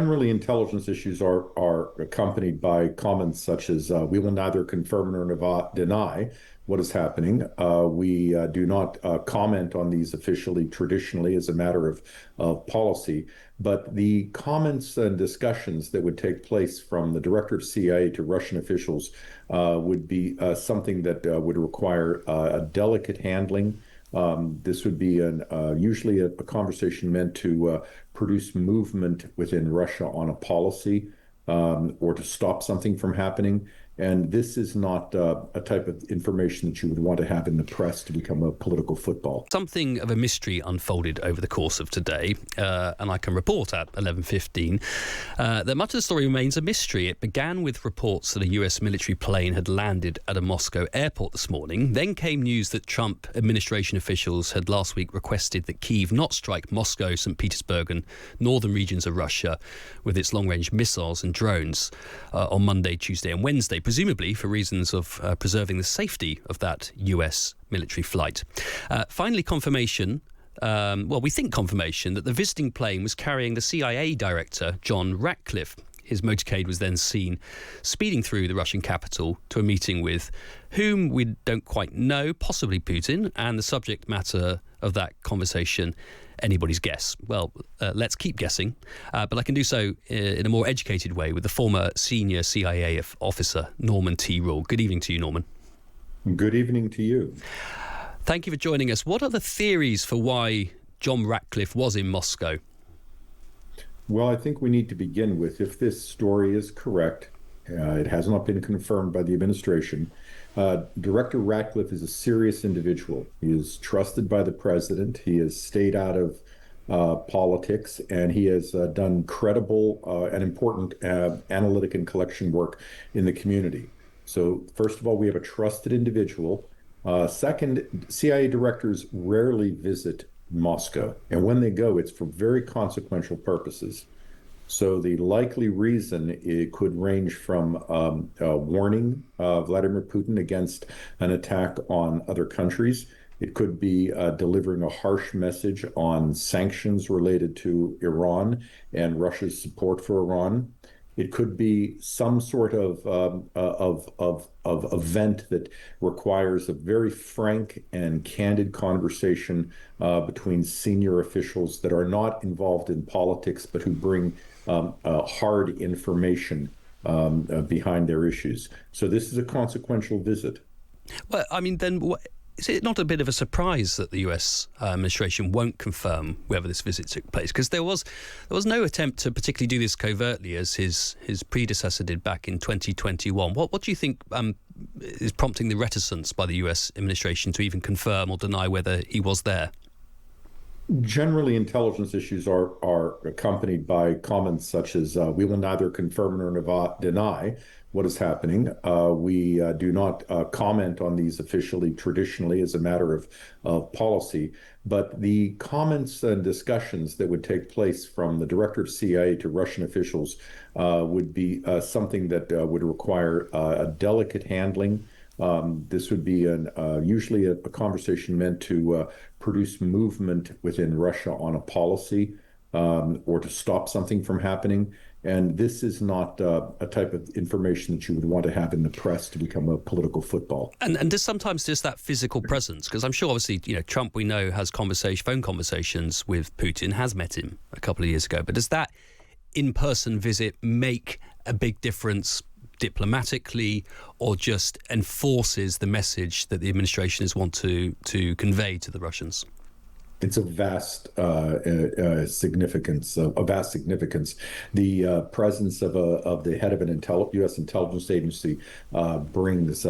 Generally, intelligence issues are accompanied by comments such as, we will neither confirm nor deny what is happening. We do not comment on these officially, traditionally, as a matter of policy. But the comments and discussions that would take place from the director of CIA to Russian officials would be something that would require a delicate handling. This would be usually a conversation meant to produce movement within Russia on a policy or to stop something from happening. And this is not a type of information that you would want to have in the press to become a political football. Something of a mystery unfolded over the course of today, and I can report at 11:15 that much of the story remains a mystery. It began with reports that a US military plane had landed at a Moscow airport this morning. Then came news that Trump administration officials had last week requested that Kyiv not strike Moscow, St. Petersburg and northern regions of Russia with its long-range missiles and drones on Monday, Tuesday and Wednesday, presumably for reasons of preserving the safety of that US military flight. Finally, confirmation, we think confirmation, that the visiting plane was carrying the CIA director, John Ratcliffe. His motorcade was then seen speeding through the Russian capital to a meeting with whom we don't quite know, possibly Putin, and the subject matter of that conversation, anybody's guess. Well, let's keep guessing, but I can do so in a more educated way with the former senior CIA officer, Norman T Roule. Good evening to you, Norman. Good evening to you. Thank you for joining us. What are the theories for why John Ratcliffe was in Moscow? Well, I think we need to begin with, if this story is correct, it has not been confirmed by the administration. Director Ratcliffe is a serious individual. He is trusted by the president. He has stayed out of politics, and he has done credible and important analytic and collection work in the community. So first of all, we have a trusted individual. Second, CIA directors rarely visit Moscow, and when they go, it's for very consequential purposes. So the likely reason it could range from warning Vladimir Putin against an attack on other countries. It could be delivering a harsh message on sanctions related to Iran and Russia's support for Iran. It could be some sort of event that requires a very frank and candid conversation between senior officials that are not involved in politics, but who bring hard information behind their issues. So this is a consequential visit. Well, I mean, then is it not a bit of a surprise that the US administration won't confirm whether this visit took place? Because there was no attempt to particularly do this covertly, as his predecessor did back in 2021. What do you think is prompting the reticence by the US administration to even confirm or deny whether he was there? Generally, intelligence issues are accompanied by comments such as, we will neither confirm nor deny what is happening. We do not comment on these officially, traditionally, as a matter of policy. But the comments and discussions that would take place from the director of CIA to Russian officials would be something that would require a delicate handling. This would be usually a conversation meant to produce movement within Russia on a policy or to stop something from happening. And this is not a type of information that you would want to have in the press to become a political football. And does sometimes just that physical presence, because I'm sure obviously, Trump, we know, has phone conversations with Putin, has met him a couple of years ago. But does that in-person visit make a big difference diplomatically, or just enforces the message that the administrations want to convey to the Russians? It's of vast significance. The presence of the head of an U.S. intelligence agency brings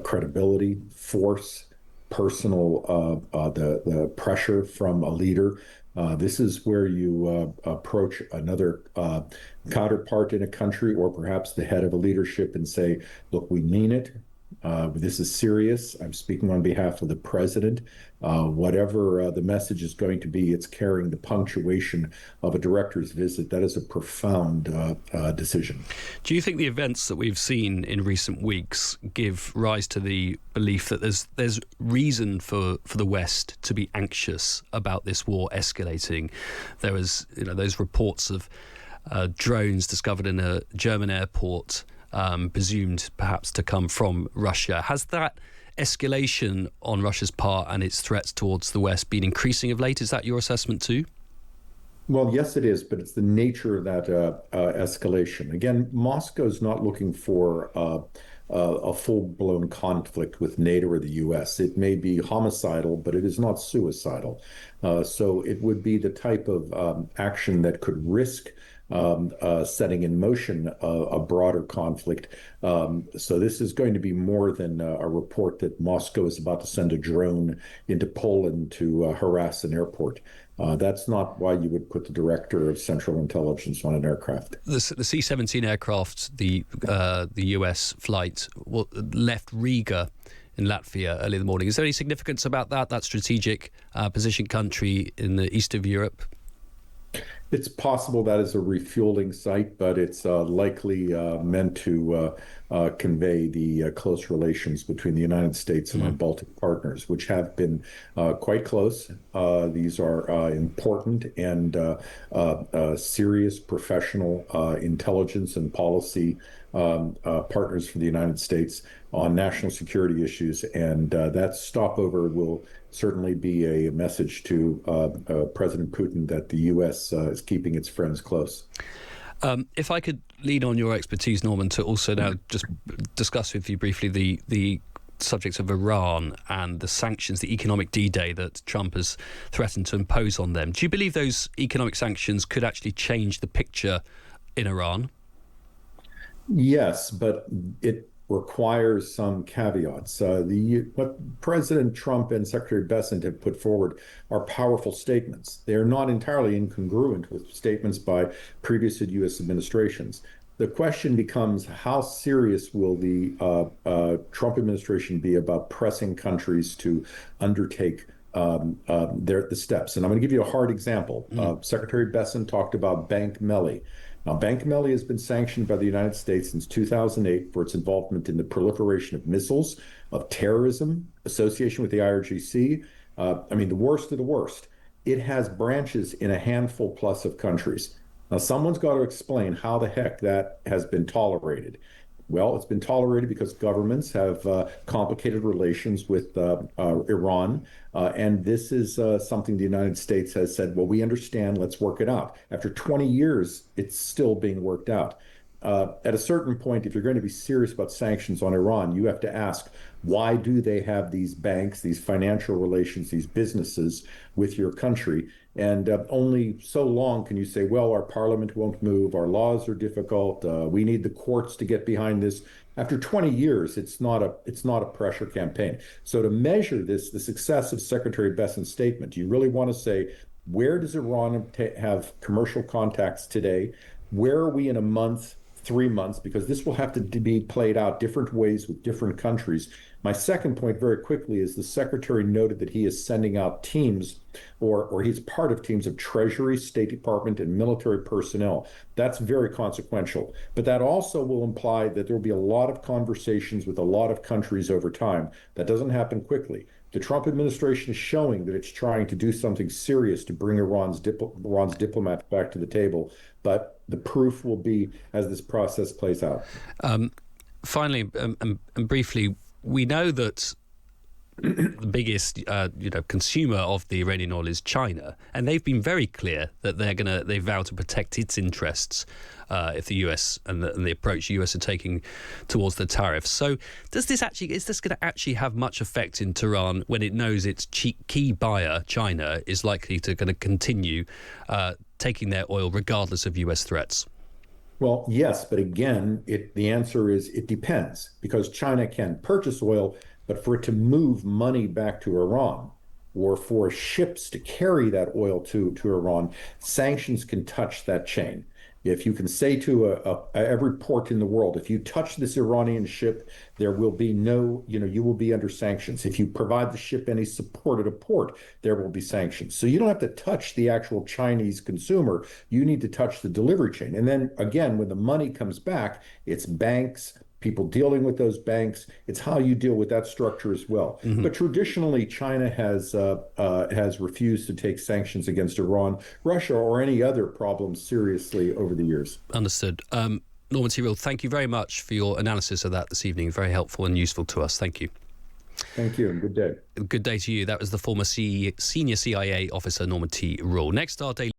credibility, force, personal the pressure from a leader. This is where you approach another counterpart in a country, or perhaps the head of a leadership, and say, look, we mean it. This is serious. I'm speaking on behalf of the president. Whatever the message is going to be, it's carrying the punctuation of a director's visit. That is a profound decision. Do you think the events that we've seen in recent weeks give rise to the belief that there's reason for the West to be anxious about this war escalating? There was, those reports of drones discovered in a German airport, presumed perhaps to come from Russia. Has that escalation on Russia's part and its threats towards the West been increasing of late? Is that your assessment too? Well, yes, it is, but it's the nature of that escalation. Again, Moscow is not looking for a full-blown conflict with NATO or the U.S. It may be homicidal, but it is not suicidal. So it would be the type of action that could risk setting in motion a broader conflict. So this is going to be more than a report that Moscow is about to send a drone into Poland to harass an airport. That's not why you would put the director of Central Intelligence on an aircraft. The C-17 aircraft, the US flight, left Riga in Latvia early in the morning. Is there any significance about that strategic position country in the east of Europe? It's possible that is a refueling site, but it's likely meant to convey the close relations between the United States and our Baltic partners, which have been quite close. These are important and serious professional intelligence and policy partners for the United States on national security issues. And that stopover will certainly be a message to President Putin that the U.S. Is keeping its friends close. If I could lean on your expertise, Norman, to also now just discuss with you briefly the subjects of Iran and the sanctions, the economic D-Day that Trump has threatened to impose on them. Do you believe those economic sanctions could actually change the picture in Iran? Yes, but it requires some caveats. What President Trump and Secretary Bessent have put forward are powerful statements. They are not entirely incongruent with statements by previous U.S. administrations. The question becomes, how serious will the Trump administration be about pressing countries to undertake the steps? And I'm going to give you a hard example. Secretary Bessent talked about Bank Melli. Now, Bank Melli has been sanctioned by the United States since 2008 for its involvement in the proliferation of missiles, of terrorism, association with the IRGC. The worst of the worst. It has branches in a handful plus of countries. Now, someone's got to explain how the heck that has been tolerated. Well, it's been tolerated because governments have complicated relations with Iran. And this is something the United States has said, well, we understand, let's work it out. After 20 years, it's still being worked out. At a certain point, if you're going to be serious about sanctions on Iran, you have to ask, why do they have these banks, these financial relations, these businesses with your country? And only so long can you say, well, our parliament won't move, our laws are difficult, we need the courts to get behind this. After 20 years, it's not a pressure campaign. So to measure this, the success of Secretary Bessent's statement, you really want to say, where does Iran have commercial contacts today? Where are we in a month, 3 months? Because this will have to be played out different ways with different countries. My second point very quickly is the secretary noted that he is sending out teams or he's part of teams of Treasury, State Department, and military personnel. That's very consequential. But that also will imply that there will be a lot of conversations with a lot of countries over time. That doesn't happen quickly. The Trump administration is showing that it's trying to do something serious to bring Iran's diplomats back to the table. But the proof will be as this process plays out. Finally, and briefly, we know that the biggest consumer of the Iranian oil is China, and they've been very clear that they vow to protect its interests if the US and the approach the US are taking towards the tariffs. So is this going to actually have much effect in Tehran when it knows its key buyer, China, is likely to going to continue taking their oil regardless of US threats? Well, yes, but again, the answer is it depends, because China can purchase oil, but for it to move money back to Iran or for ships to carry that oil to Iran, sanctions can touch that chain. If you can say to every port in the world, if you touch this Iranian ship, there will be you will be under sanctions. If you provide the ship any support at a port, there will be sanctions. So you don't have to touch the actual Chinese consumer. You need to touch the delivery chain. And then again, when the money comes back, it's banks, people dealing with those banks. It's how you deal with that structure as well. Mm-hmm. But traditionally, China has refused to take sanctions against Iran, Russia, or any other problems seriously over the years. Understood. Norman T Roule, thank you very much for your analysis of that this evening. Very helpful and useful to us. Thank you. Thank you, and good day. Good day to you. That was the former senior CIA officer, Norman T Roule. Next, our daily